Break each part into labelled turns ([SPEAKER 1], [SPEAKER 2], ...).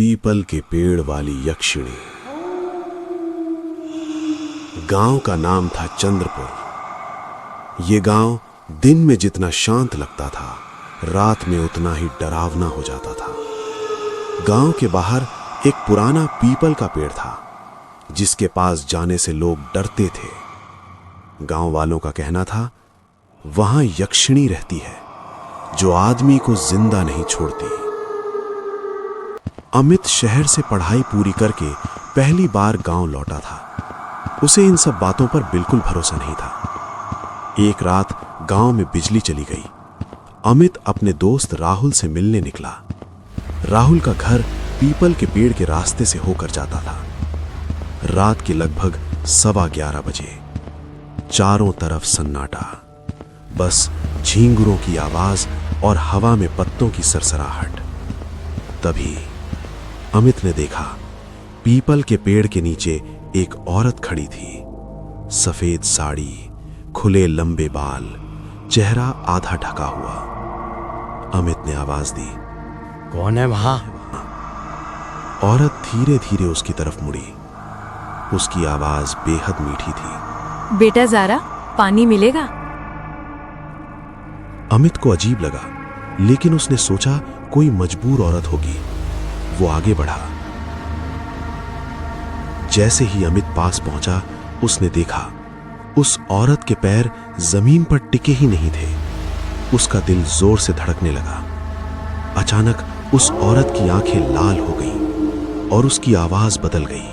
[SPEAKER 1] People के पेड़ वाली यक्षिणी। गांव का नाम था चंद्रपुर। ये गांव दिन में जितना शांत लगता था, रात में उतना ही डरावना हो जाता था। गांव के बाहर एक पुराना पीपल का पेड़ था, जिसके पास जाने से लोग डरते थे। गांव वालों का कहना था, वहां यक्षिणी रहती है जो आदमी को जिंदा नहीं छोड़ती। अमित शहर से पढ़ाई पूरी करके पहली बार गांव लौटा था। उसे इन सब बातों पर बिल्कुल भरोसा नहीं था। एक रात गांव में बिजली चली गई। अमित अपने दोस्त राहुल से मिलने निकला। राहुल का घर पीपल के पेड़ के रास्ते से होकर जाता था। रात के लगभग 11:15 बजे। चारों तरफ सन्नाटा, बस झींगुरों की आवाज और हवा में पत्तों की सरसराहट। तभी अमित ने देखा, पीपल के पेड़ के नीचे एक औरत खड़ी थी। सफेद साड़ी, खुले लंबे बाल, चेहरा आधा ढका हुआ। अमित ने आवाज दी,
[SPEAKER 2] कौन है वहां?
[SPEAKER 1] औरत धीरे धीरे उसकी तरफ मुड़ी। उसकी आवाज बेहद मीठी थी।
[SPEAKER 3] बेटा ज़ारा, पानी मिलेगा?
[SPEAKER 1] अमित को अजीब लगा, लेकिन उसने सोचा कोई मजबूर औरत होगी। वो आगे बढ़ा। जैसे ही अमित पास पहुंचा, उसने देखा उस औरत के पैर जमीन पर टिके ही नहीं थे। उसका दिल जोर से धड़कने लगा। अचानक उस औरत की आंखें लाल हो गईं और उसकी आवाज बदल गई।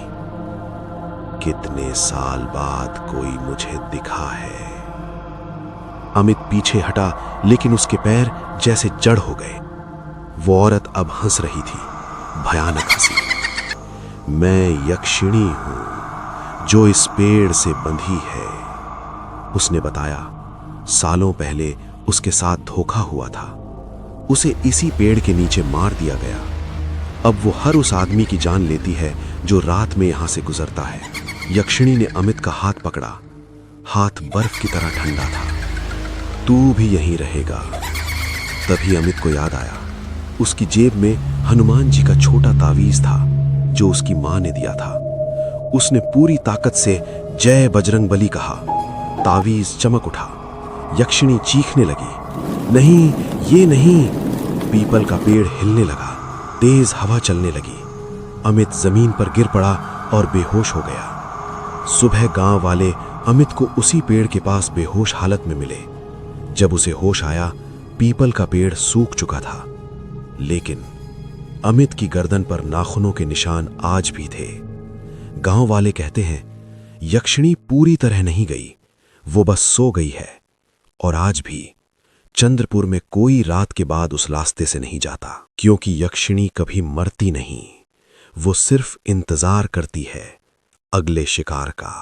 [SPEAKER 1] कितने साल बाद कोई मुझे दिखा है। अमित पीछे हटा, लेकिन उसके पैर जैसे जड़ हो गए। वो औरत अब हंस रही थी, भयानक हंसी। मैं यक्षिणी हूं जो इस पेड़ से बंधी है, उसने बताया। सालों पहले उसके साथ धोखा हुआ था। उसे इसी पेड़ के नीचे मार दिया गया। अब वो हर उस आदमी की जान लेती है जो रात में यहां से गुजरता है। यक्षिणी ने अमित का हाथ पकड़ा। हाथ बर्फ की तरह ठंडा था। तू भी यहीं रहेगा। तभी अमित को याद आया, उसकी जेब में हनुमान जी का छोटा तावीज था जो उसकी मां ने दिया था। उसने पूरी ताकत से जय बजरंगबली कहा। तावीज चमक उठा। यक्षिणी चीखने लगी, नहीं, ये नहीं। पीपल का पेड़ हिलने लगा। तेज हवा चलने लगी। अमित जमीन पर गिर पड़ा और बेहोश हो गया। सुबह गांव वाले अमित को उसी पेड़ के पास बेहोश हालत में मिले। जब उसे होश आया, पीपल का पेड़ सूख चुका था, लेकिन अमित की गर्दन पर नाखूनों के निशान आज भी थे। गांव वाले कहते हैं, यक्षिणी पूरी तरह नहीं गई, वो बस सो गई है। और आज भी चंद्रपुर में कोई रात के बाद उस रास्ते से नहीं जाता, क्योंकि यक्षिणी कभी मरती नहीं। वो सिर्फ इंतजार करती है अगले शिकार का।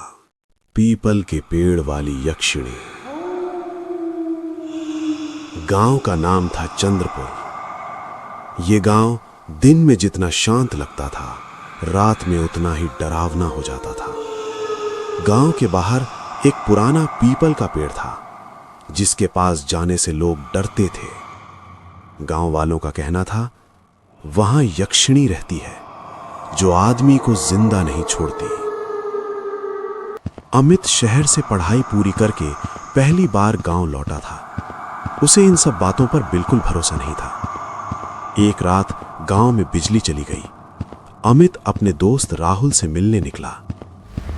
[SPEAKER 1] पीपल के पेड़ वाली यक्षिणी। गांव का नाम था चंद्रपुर। ये गांव दिन में जितना शांत लगता था, रात में उतना ही डरावना हो जाता था। गांव के बाहर एक पुराना पीपल का पेड़ था, जिसके पास जाने से लोग डरते थे। गांव वालों का कहना था, वहां यक्षिणी रहती है जो आदमी को जिंदा नहीं छोड़ती। अमित शहर से पढ़ाई पूरी करके पहली बार गांव लौटा था। उसे इन सब बातों पर बिल्कुल भरोसा नहीं था। एक रात गांव में बिजली चली गई। अमित अपने दोस्त राहुल से मिलने निकला।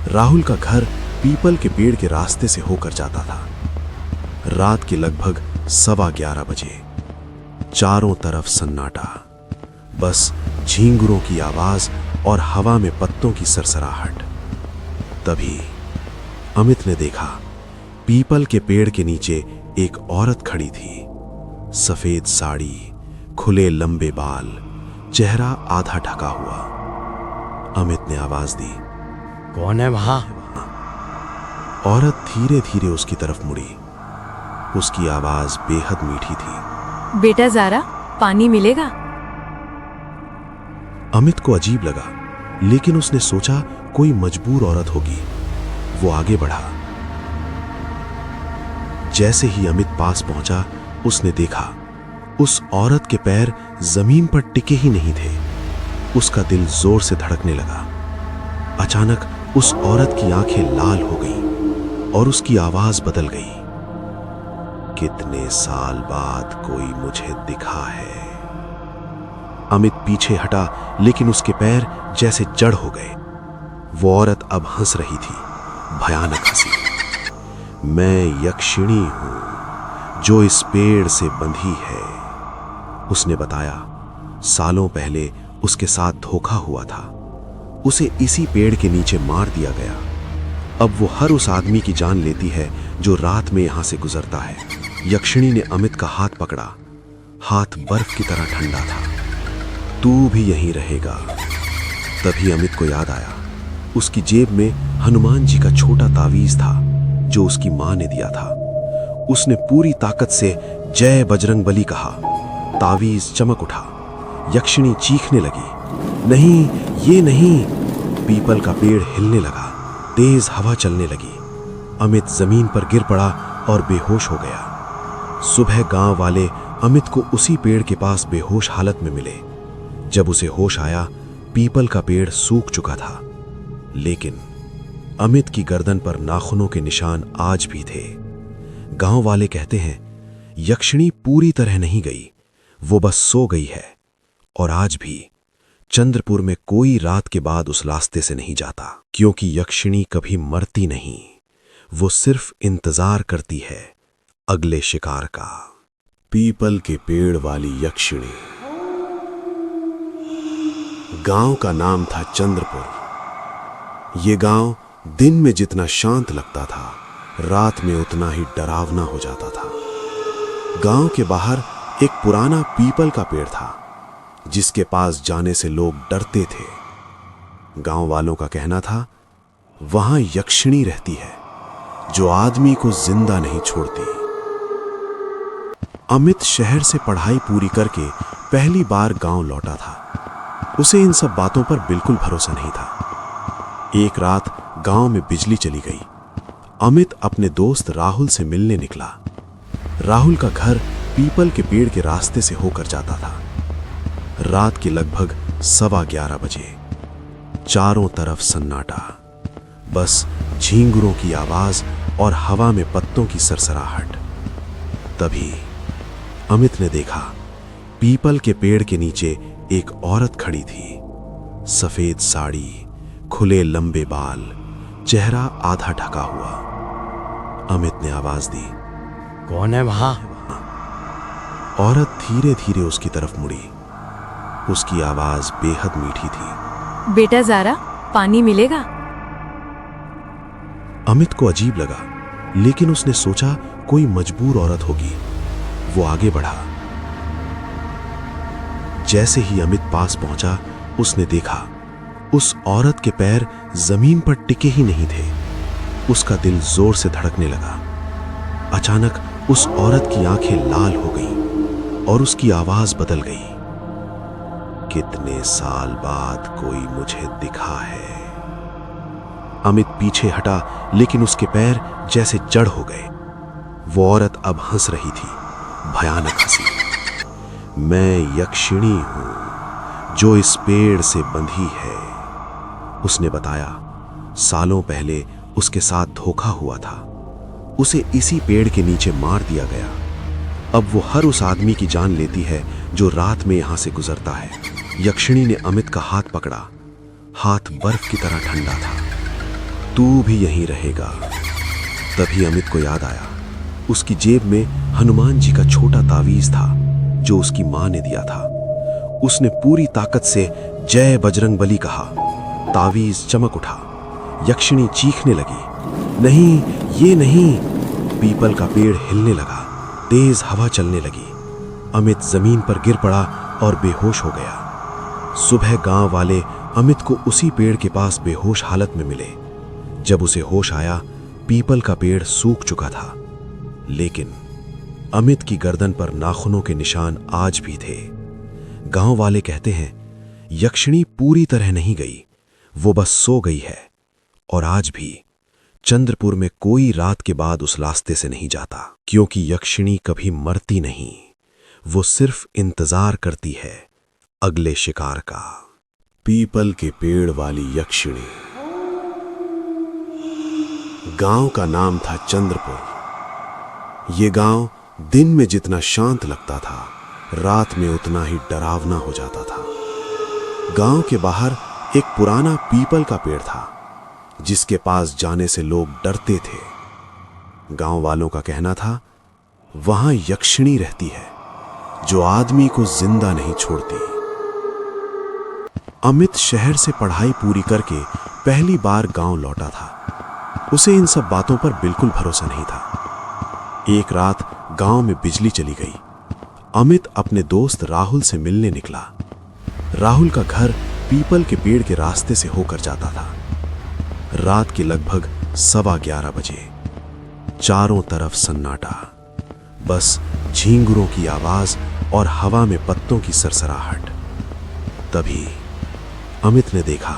[SPEAKER 1] राहुल का घर पीपल के पेड़ के रास्ते से होकर जाता था। रात के लगभग 11:15 बजे। चारों तरफ सन्नाटा, बस झींगुरों की आवाज और हवा में पत्तों की सरसराहट। तभी अमित ने देखा, पीपल के पेड़ के नीचे एक औरत खड़ी थी। सफेद साड़ी, खुले लंबे बाल, चेहरा आधा ढका हुआ। अमित ने आवाज दी,
[SPEAKER 2] कौन है वहां?
[SPEAKER 1] औरत धीरे धीरे उसकी तरफ मुड़ी। उसकी आवाज बेहद मीठी थी।
[SPEAKER 3] बेटा ज़ारा, पानी मिलेगा?
[SPEAKER 1] अमित को अजीब लगा, लेकिन उसने सोचा कोई मजबूर औरत होगी। वो आगे बढ़ा। जैसे ही अमित पास पहुंचा, उसने देखा उस औरत के पैर जमीन पर टिके ही नहीं थे। उसका दिल जोर से धड़कने लगा। अचानक उस औरत की आंखें लाल हो गईं और उसकी आवाज बदल गई। कितने साल बाद कोई मुझे दिखा है। अमित पीछे हटा, लेकिन उसके पैर जैसे जड़ हो गए। वो औरत अब हंस रही थी, भयानक हंसी। मैं यक्षिणी हूं जो इस पेड़ से बंधी है, उसने बताया। सालों पहले उसके साथ धोखा हुआ था। उसे इसी पेड़ के नीचे मार दिया गया। अब वो हर उस आदमी की जान लेती है जो रात में यहां से गुजरता है। यक्षिणी ने अमित का हाथ पकड़ा। हाथ बर्फ की तरह ठंडा था। तू भी यहीं रहेगा। तभी अमित को याद आया, उसकी जेब में हनुमान जी का छोटा तावीज था जो उसकी मां ने दिया था। उसने पूरी ताकत से जय बजरंग बली कहा। तावीज चमक उठा। यक्षिणी चीखने लगी, नहीं, ये नहीं। पीपल का पेड़ हिलने लगा। तेज हवा चलने लगी। अमित जमीन पर गिर पड़ा और बेहोश हो गया। सुबह गांव वाले अमित को उसी पेड़ के पास बेहोश हालत में मिले। जब उसे होश आया, पीपल का पेड़ सूख चुका था, लेकिन अमित की गर्दन पर नाखूनों के निशान आज भी थे। गांव वाले कहते हैं, यक्षिणी पूरी तरह नहीं गई, वो बस सो गई है। और आज भी चंद्रपुर में कोई रात के बाद उस रास्ते से नहीं जाता, क्योंकि यक्षिणी कभी मरती नहीं। वो सिर्फ इंतजार करती है अगले शिकार का। पीपल के पेड़ वाली यक्षिणी। गांव का नाम था चंद्रपुर। ये गांव दिन में जितना शांत लगता था, रात में उतना ही डरावना हो जाता था। गांव के बाहर एक पुराना पीपल का पेड़ था, जिसके पास जाने से लोग डरते थे। गांव वालों का कहना था, वहां यक्षिणी रहती है जो आदमी को जिंदा नहीं छोड़ती। अमित शहर से पढ़ाई पूरी करके पहली बार गांव लौटा था। उसे इन सब बातों पर बिल्कुल भरोसा नहीं था। एक रात गांव में बिजली चली गई। अमित अपने दोस्त राहुल से मिलने निकला। राहुल का घर पीपल के पेड़ के रास्ते से होकर जाता था। रात के लगभग 11:15 बजे। चारों तरफ सन्नाटा, बस झींगुरों की आवाज और हवा में पत्तों की सरसराहट। तभी अमित ने देखा, पीपल के पेड़ के नीचे एक औरत खड़ी थी। सफेद साड़ी, खुले लंबे बाल, चेहरा आधा ढका हुआ। अमित ने आवाज दी,
[SPEAKER 2] कौन है वहां?
[SPEAKER 1] औरत धीरे धीरे उसकी तरफ मुड़ी। उसकी आवाज बेहद मीठी थी।
[SPEAKER 3] बेटा ज़ारा, पानी मिलेगा?
[SPEAKER 1] अमित को अजीब लगा, लेकिन उसने सोचा कोई मजबूर औरत होगी। वो आगे बढ़ा। जैसे ही अमित पास पहुंचा, उसने देखा उस औरत के पैर जमीन पर टिके ही नहीं थे। उसका दिल जोर से धड़कने लगा। अचानक उस औरत की आंखें लाल हो गईं और उसकी आवाज बदल गई। कितने साल बाद कोई मुझे दिखा है। अमित पीछे हटा, लेकिन उसके पैर जैसे जड़ हो गए। वो औरत अब हंस रही थी, भयानक हंसी। मैं यक्षिणी हूं जो इस पेड़ से बंधी है, उसने बताया। सालों पहले उसके साथ धोखा हुआ था। उसे इसी पेड़ के नीचे मार दिया गया। अब वो हर उस आदमी की जान लेती है जो रात में यहां से गुजरता है। यक्षिणी ने अमित का हाथ पकड़ा। हाथ बर्फ की तरह ठंडा था। तू भी यहीं रहेगा। तभी अमित को याद आया, उसकी जेब में हनुमान जी का छोटा तावीज था जो उसकी मां ने दिया था। उसने पूरी ताकत से जय बजरंग बली कहा। तावीज चमक उठा। यक्षिणी चीखने लगी, नहीं, ये नहीं। पीपल का पेड़ हिलने लगा। तेज हवा चलने लगी। अमित जमीन पर गिर पड़ा और बेहोश हो गया। सुबह गांव वाले अमित को उसी पेड़ के पास बेहोश हालत में मिले। जब उसे होश आया, पीपल का पेड़ सूख चुका था, लेकिन अमित की गर्दन पर नाखूनों के निशान आज भी थे। गांव वाले कहते हैं, यक्षिणी पूरी तरह नहीं गई, वो बस सो गई है। और आज भी चंद्रपुर में कोई रात के बाद उस रास्ते से नहीं जाता, क्योंकि यक्षिणी कभी मरती नहीं। वो सिर्फ इंतजार करती है अगले शिकार का। पीपल के पेड़ वाली यक्षिणी। गांव का नाम था चंद्रपुर। ये गांव दिन में जितना शांत लगता था, रात में उतना ही डरावना हो जाता था। गांव के बाहर एक पुराना पीपल का पेड़ था, जिसके पास जाने से लोग डरते थे। गांव वालों का कहना था, वहां यक्षिणी रहती है जो आदमी को जिंदा नहीं छोड़ती। अमित शहर से पढ़ाई पूरी करके पहली बार गांव लौटा था। उसे इन सब बातों पर बिल्कुल भरोसा नहीं था। एक रात गांव में बिजली चली गई। अमित अपने दोस्त राहुल से मिलने निकला। राहुल का घर पीपल के पेड़ के रास्ते से होकर जाता था। रात के लगभग 11:15 बजे। चारों तरफ सन्नाटा, बस झींगुरों की आवाज और हवा में पत्तों की सरसराहट। तभी अमित ने देखा,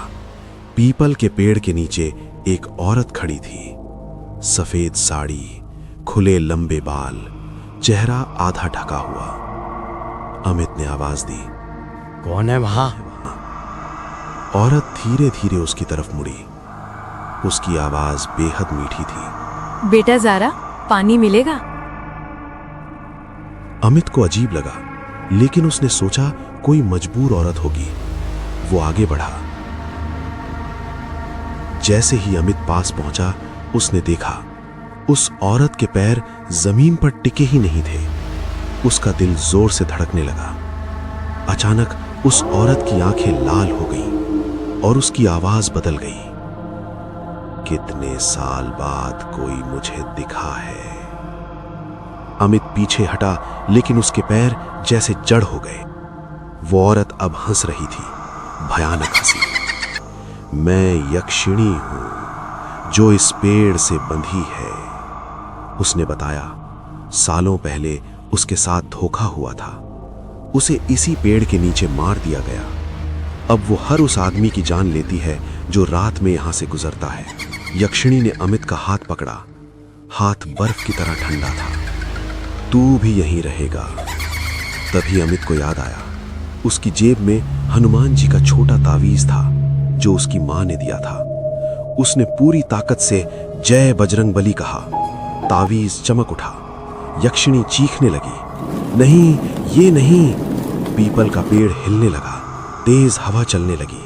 [SPEAKER 1] पीपल के पेड़ के नीचे एक औरत खड़ी थी। सफेद साड़ी, खुले लंबे बाल, चेहरा आधा ढका हुआ। अमित ने आवाज दी,
[SPEAKER 2] कौन है वहां?
[SPEAKER 1] औरत धीरे धीरे उसकी तरफ मुड़ी। उसकी आवाज बेहद मीठी थी।
[SPEAKER 3] बेटा ज़ारा, पानी मिलेगा?
[SPEAKER 1] अमित को अजीब लगा, लेकिन उसने सोचा कोई मजबूर औरत होगी। वो आगे बढ़ा। जैसे ही अमित पास पहुंचा, उसने देखा उस औरत के पैर जमीन पर टिके ही नहीं थे। उसका दिल जोर से धड़कने लगा। अचानक उस औरत की आंखें लाल हो गईं और उसकी आवाज बदल गई। कितने साल बाद कोई मुझे दिखा है। अमित पीछे हटा, लेकिन उसके पैर जैसे जड़ हो गए। वो औरत अब हंस रही थी, भयानक हंसी। मैं यक्षिणी हूं जो इस पेड़ से बंधी है, उसने बताया। सालों पहले उसके साथ धोखा हुआ था। उसे इसी पेड़ के नीचे मार दिया गया। अब वो हर उस आदमी की जान लेती है जो रात में यहां से गुजरता है। यक्षिणी ने अमित का हाथ पकड़ा। हाथ बर्फ की तरह ठंडा था। तू भी यहीं रहेगा। तभी अमित को याद आया, उसकी जेब में हनुमान जी का छोटा तावीज था जो उसकी मां ने दिया था। उसने पूरी ताकत से जय बजरंगबली कहा। तावीज चमक उठा। यक्षिणी चीखने लगी, नहीं, ये नहीं। पीपल का पेड़ हिलने लगा। तेज हवा चलने लगी।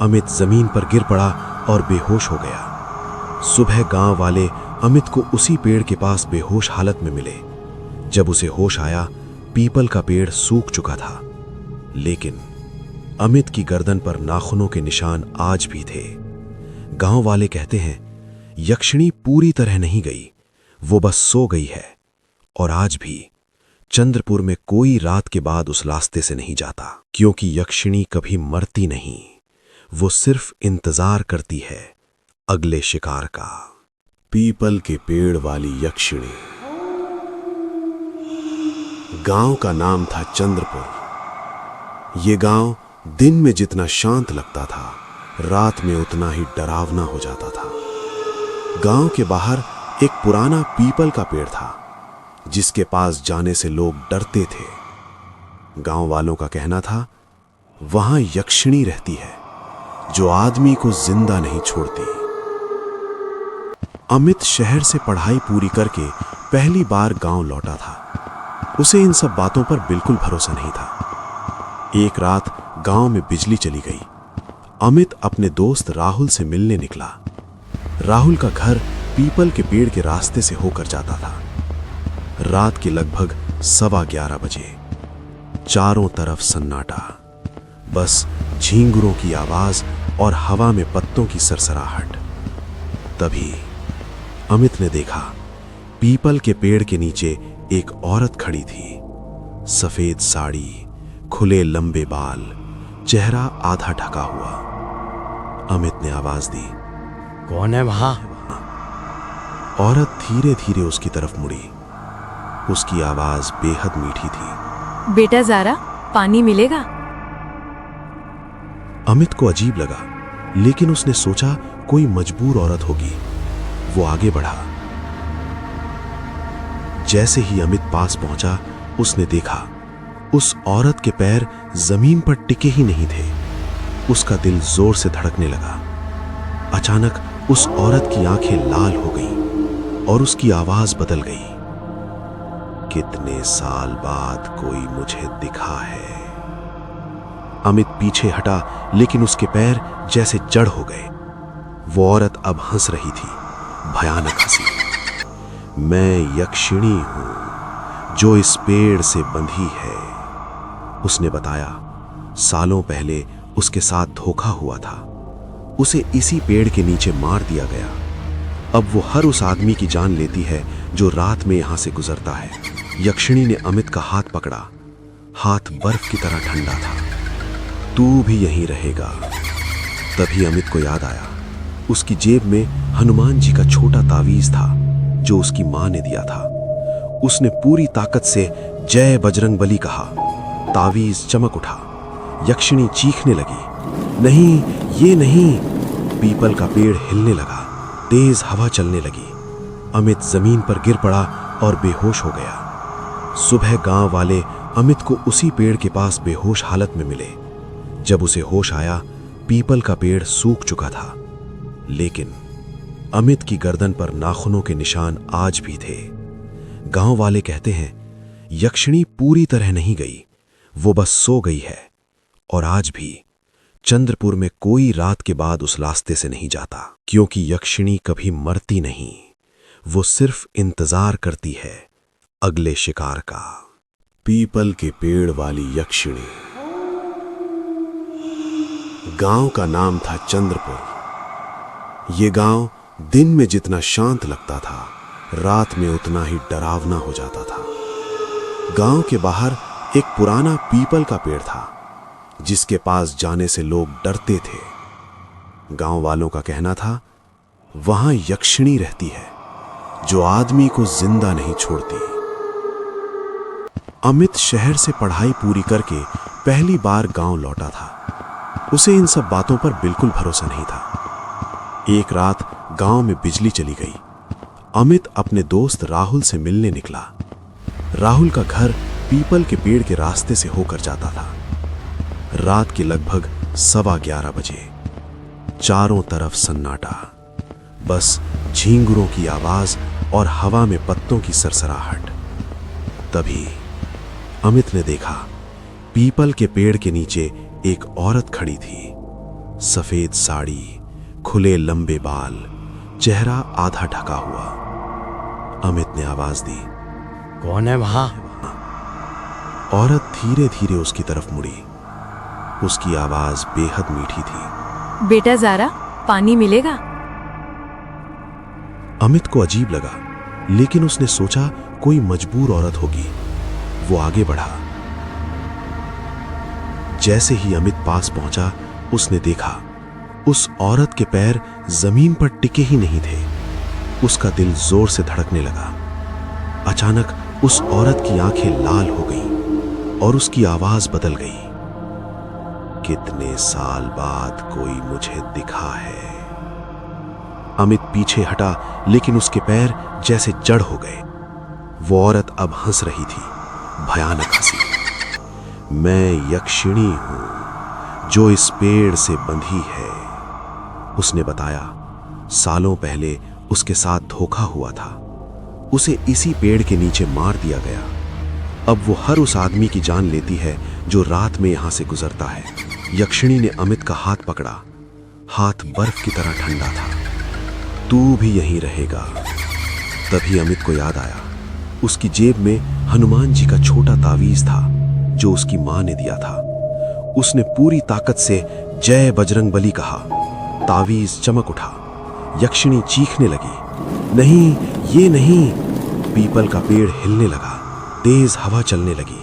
[SPEAKER 1] अमित जमीन पर गिर पड़ा और बेहोश हो गया। सुबह गांव वाले अमित को उसी पेड़ के पास बेहोश हालत में मिले। जब उसे होश आया, पीपल का पेड़ सूख चुका था, लेकिन अमित की गर्दन पर नाखूनों के निशान आज भी थे। गांव वाले कहते हैं, यक्षिणी पूरी तरह नहीं गई, वो बस सो गई है। और आज भी चंद्रपुर में कोई रात के बाद उस रास्ते से नहीं जाता, क्योंकि यक्षिणी कभी मरती नहीं। वो सिर्फ इंतजार करती है अगले शिकार का। पीपल के पेड़ वाली यक्षिणी। गांव का नाम था चंद्रपुर। ये गांव दिन में जितना शांत लगता था, रात में उतना ही डरावना हो जाता था। गांव के बाहर एक पुराना पीपल का पेड़ था, जिसके पास जाने से लोग डरते थे। गांव वालों का कहना था, वहां यक्षिणी रहती है जो आदमी को जिंदा नहीं छोड़ती। अमित शहर से पढ़ाई पूरी करके पहली बार गांव लौटा था। उसे इन सब बातों पर बिल्कुल भरोसा नहीं था। एक रात गांव में बिजली चली गई। अमित अपने दोस्त राहुल से मिलने निकला। राहुल का घर पीपल के पेड़ के रास्ते से होकर जाता था। रात के लगभग 11:15 बजे। चारों तरफ सन्नाटा, बस झींगुरों की आवाज और हवा में पत्तों की सरसराहट। तभी अमित ने देखा, पीपल के पेड़ के नीचे एक औरत खड़ी थी। सफेद साड़ी, खुले लंबे बाल, चेहरा आधा ढका हुआ। अमित ने आवाज दी,
[SPEAKER 2] कौन है वहां?
[SPEAKER 1] औरत धीरे धीरे उसकी तरफ मुड़ी। उसकी आवाज बेहद मीठी थी।
[SPEAKER 3] बेटा ज़ारा, पानी मिलेगा?
[SPEAKER 1] अमित को अजीब लगा, लेकिन उसने सोचा कोई मजबूर औरत होगी। वो आगे बढ़ा। जैसे ही अमित पास पहुंचा, उसने देखा उस औरत के पैर जमीन पर टिके ही नहीं थे। उसका दिल जोर से धड़कने लगा। अचानक उस औरत की आंखें लाल हो गईं और उसकी आवाज बदल गई। कितने साल बाद कोई मुझे दिखा है। अमित पीछे हटा, लेकिन उसके पैर जैसे जड़ हो गए। वो औरत अब हंस रही थी, भयानक हंसी। मैं यक्षिणी हूं जो इस पेड़ से बंधी है, उसने बताया। सालों पहले उसके साथ धोखा हुआ था। उसे इसी पेड़ के नीचे मार दिया गया। अब वो हर उस आदमी की जान लेती है जो रात में यहां से गुजरता है। यक्षिणी ने अमित का हाथ पकड़ा। हाथ बर्फ की तरह ठंडा था। तू भी यहीं रहेगा। तभी अमित को याद आया, उसकी जेब में हनुमान जी का छोटा तावीज था जो उसकी मां ने दिया था। उसने पूरी ताकत से जय बजरंगबली कहा। तावीज चमक उठा। यक्षिणी चीखने लगी, नहीं, ये नहीं। पीपल का पेड़ हिलने लगा। तेज हवा चलने लगी। अमित जमीन पर गिर पड़ा और बेहोश हो गया। सुबह गांव वाले अमित को उसी पेड़ के पास बेहोश हालत में मिले। जब उसे होश आया, पीपल का पेड़ सूख चुका था, लेकिन अमित की गर्दन पर नाखूनों के निशान आज भी थे। गांव वाले कहते हैं, यक्षिणी पूरी तरह नहीं गई, वो बस सो गई है। और आज भी चंद्रपुर में कोई रात के बाद उस रास्ते से नहीं जाता, क्योंकि यक्षिणी कभी मरती नहीं। वो सिर्फ इंतजार करती है अगले शिकार का। पीपल के पेड़ वाली यक्षिणी। गांव का नाम था चंद्रपुर। ये गांव दिन में जितना शांत लगता था, रात में उतना ही डरावना हो जाता था। गांव के बाहर एक पुराना पीपल का पेड़ था, जिसके पास जाने से लोग डरते थे। गांव वालों का कहना था, वहां यक्षिणी रहती है जो आदमी को जिंदा नहीं छोड़ती। अमित शहर से पढ़ाई पूरी करके पहली बार गांव लौटा था। उसे इन सब बातों पर बिल्कुल भरोसा नहीं था। एक रात गांव में बिजली चली गई। अमित अपने दोस्त राहुल से मिलने निकला। राहुल का घर पीपल के पेड़ के रास्ते से होकर जाता था। रात के लगभग 11:15 बजे। चारों तरफ सन्नाटा, बस झींगुरों की आवाज और हवा में पत्तों की सरसराहट। तभी अमित ने देखा, पीपल के पेड़ के नीचे एक औरत खड़ी थी। सफेद साड़ी, खुले लंबे बाल, चेहरा आधा ढका हुआ। अमित ने आवाज दी,
[SPEAKER 2] कौन है वहां?
[SPEAKER 1] औरत धीरे धीरे उसकी तरफ मुड़ी। उसकी आवाज बेहद मीठी थी।
[SPEAKER 3] बेटा ज़ारा, पानी मिलेगा?
[SPEAKER 1] अमित को अजीब लगा, लेकिन उसने सोचा कोई मजबूर औरत होगी। वो आगे बढ़ा। जैसे ही अमित पास पहुंचा, उसने देखा उस औरत के पैर जमीन पर टिके ही नहीं थे। उसका दिल जोर से धड़कने लगा। अचानक उस औरत की आंखें लाल हो गईं और उसकी आवाज बदल गई। कितने साल बाद कोई मुझे दिखा है। अमित पीछे हटा, लेकिन उसके पैर जैसे जड़ हो गए। वो औरत अब हंस रही थी, भयानक हंसी। मैं यक्षिणी हूं जो इस पेड़ से बंधी है, उसने बताया। सालों पहले उसके साथ धोखा हुआ था। उसे इसी पेड़ के नीचे मार दिया गया। अब वो हर उस आदमी की जान लेती है जो रात में यहां से गुजरता है। यक्षिणी ने अमित का हाथ पकड़ा। हाथ बर्फ की तरह ठंडा था। तू भी यहीं रहेगा। तभी अमित को याद आया, उसकी जेब में हनुमान जी का छोटा तावीज था जो उसकी मां ने दिया था। उसने पूरी ताकत से जय बजरंगबली कहा। तावीज चमक उठा। यक्षिणी चीखने लगी, नहीं, ये नहीं। पीपल का पेड़ हिलने लगा। तेज हवा चलने लगी।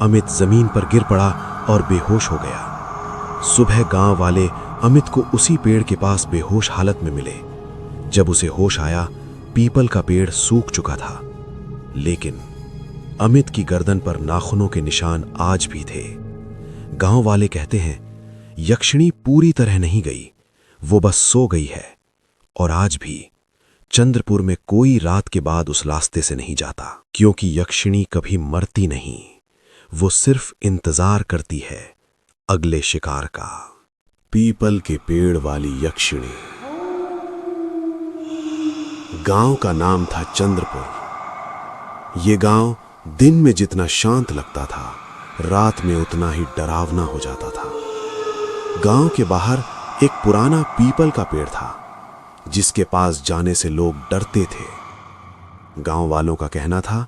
[SPEAKER 1] अमित जमीन पर गिर पड़ा और बेहोश हो गया। सुबह गांव वाले अमित को उसी पेड़ के पास बेहोश हालत में मिले। जब उसे होश आया, पीपल का पेड़ सूख चुका था, लेकिन अमित की गर्दन पर नाखूनों के निशान आज भी थे। गांव वाले कहते हैं, यक्षिणी पूरी तरह नहीं गई, वो बस सो गई है। और आज भी चंद्रपुर में कोई रात के बाद उस रास्ते से नहीं जाता, क्योंकि यक्षिणी कभी मरती नहीं। वो सिर्फ इंतजार करती है अगले शिकार का। पीपल के पेड़ वाली यक्षिणी। गांव का नाम था चंद्रपुर। ये गांव दिन में जितना शांत लगता था, रात में उतना ही डरावना हो जाता था। गांव के बाहर एक पुराना पीपल का पेड़ था, जिसके पास जाने से लोग डरते थे। गांव वालों का कहना था,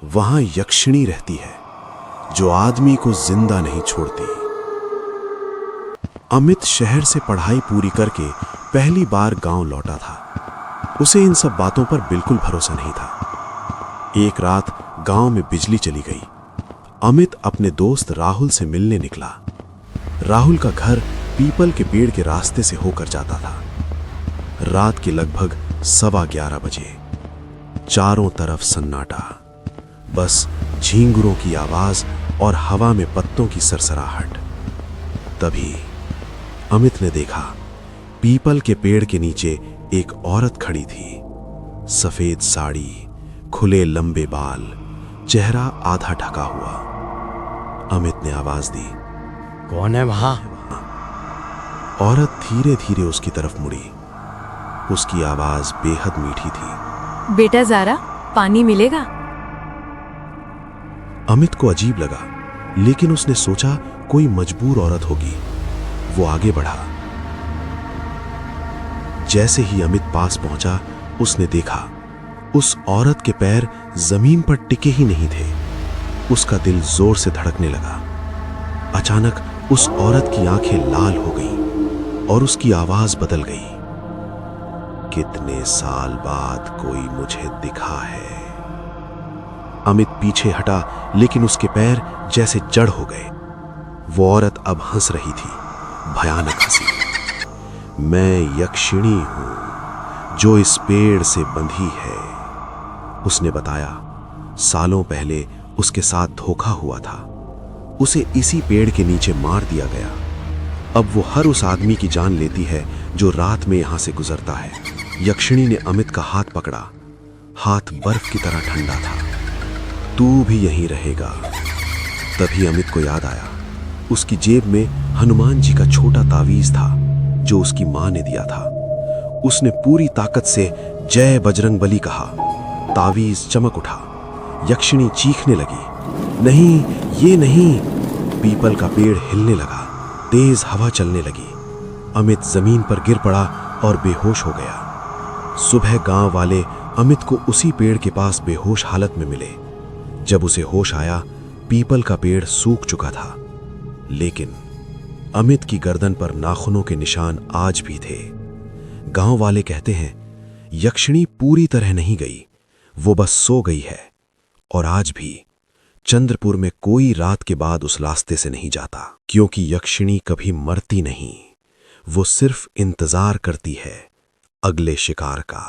[SPEAKER 1] वहां यक्षिणी रहती है जो आदमी को जिंदा नहीं छोड़ती। अमित शहर से पढ़ाई पूरी करके पहली बार गांव लौटा था। उसे इन सब बातों पर बिल्कुल भरोसा नहीं था। एक रात गांव में बिजली चली गई। अमित अपने दोस्त राहुल से मिलने निकला। राहुल का घर पीपल के पेड़ के रास्ते से होकर जाता था। रात के लगभग 11:15 बजे। चारों तरफ सन्नाटा, बस झींगुरों की आवाज और हवा में पत्तों की सरसराहट। तभी अमित ने देखा, पीपल के पेड़ के नीचे एक औरत खड़ी थी। सफेद साड़ी, खुले लंबे बाल, चेहरा आधा ढका हुआ। अमित ने आवाज दी,
[SPEAKER 2] कौन है वहां?
[SPEAKER 1] औरत धीरे धीरे उसकी तरफ मुड़ी। उसकी आवाज बेहद मीठी थी।
[SPEAKER 3] बेटा ज़ारा, पानी मिलेगा?
[SPEAKER 1] अमित को अजीब लगा, लेकिन उसने सोचा कोई मजबूर औरत होगी। वो आगे बढ़ा। जैसे ही अमित पास पहुंचा, उसने देखा उस औरत के पैर जमीन पर टिके ही नहीं थे। उसका दिल जोर से धड़कने लगा। अचानक उस औरत की आंखें लाल हो गईं और उसकी आवाज बदल गई। कितने साल बाद कोई मुझे दिखा है। अमित पीछे हटा, लेकिन उसके पैर जैसे जड़ हो गए। वो औरत अब हंस रही थी, भयानक हंसी। मैं यक्षिणी हूं जो इस पेड़ से बंधी है, उसने बताया। सालों पहले उसके साथ धोखा हुआ था। उसे इसी पेड़ के नीचे मार दिया गया। अब वो हर उस आदमी की जान लेती है जो रात में यहां से गुजरता है। यक्षिणी ने अमित का हाथ पकड़ा। हाथ बर्फ की तरह ठंडा था। तू भी यहीं रहेगा। तभी अमित को याद आया, उसकी जेब में हनुमान जी का छोटा तावीज था जो उसकी मां ने दिया था। उसने पूरी ताकत से जय बजरंग बली कहा। तावीज चमक उठा। यक्षिणी चीखने लगी, नहीं, ये नहीं। पीपल का पेड़ हिलने लगा। तेज हवा चलने लगी। अमित जमीन पर गिर पड़ा और बेहोश हो गया। सुबह गांव वाले अमित को उसी पेड़ के पास बेहोश हालत में मिले। जब उसे होश आया, पीपल का पेड़ सूख चुका था, लेकिन अमित की गर्दन पर नाखूनों के निशान आज भी थे। गांव वाले कहते हैं, यक्षिणी पूरी तरह नहीं गई, वो बस सो गई है। और आज भी चंद्रपुर में कोई रात के बाद उस रास्ते से नहीं जाता, क्योंकि यक्षिणी कभी मरती नहीं। वो सिर्फ इंतजार करती है अगले शिकार का।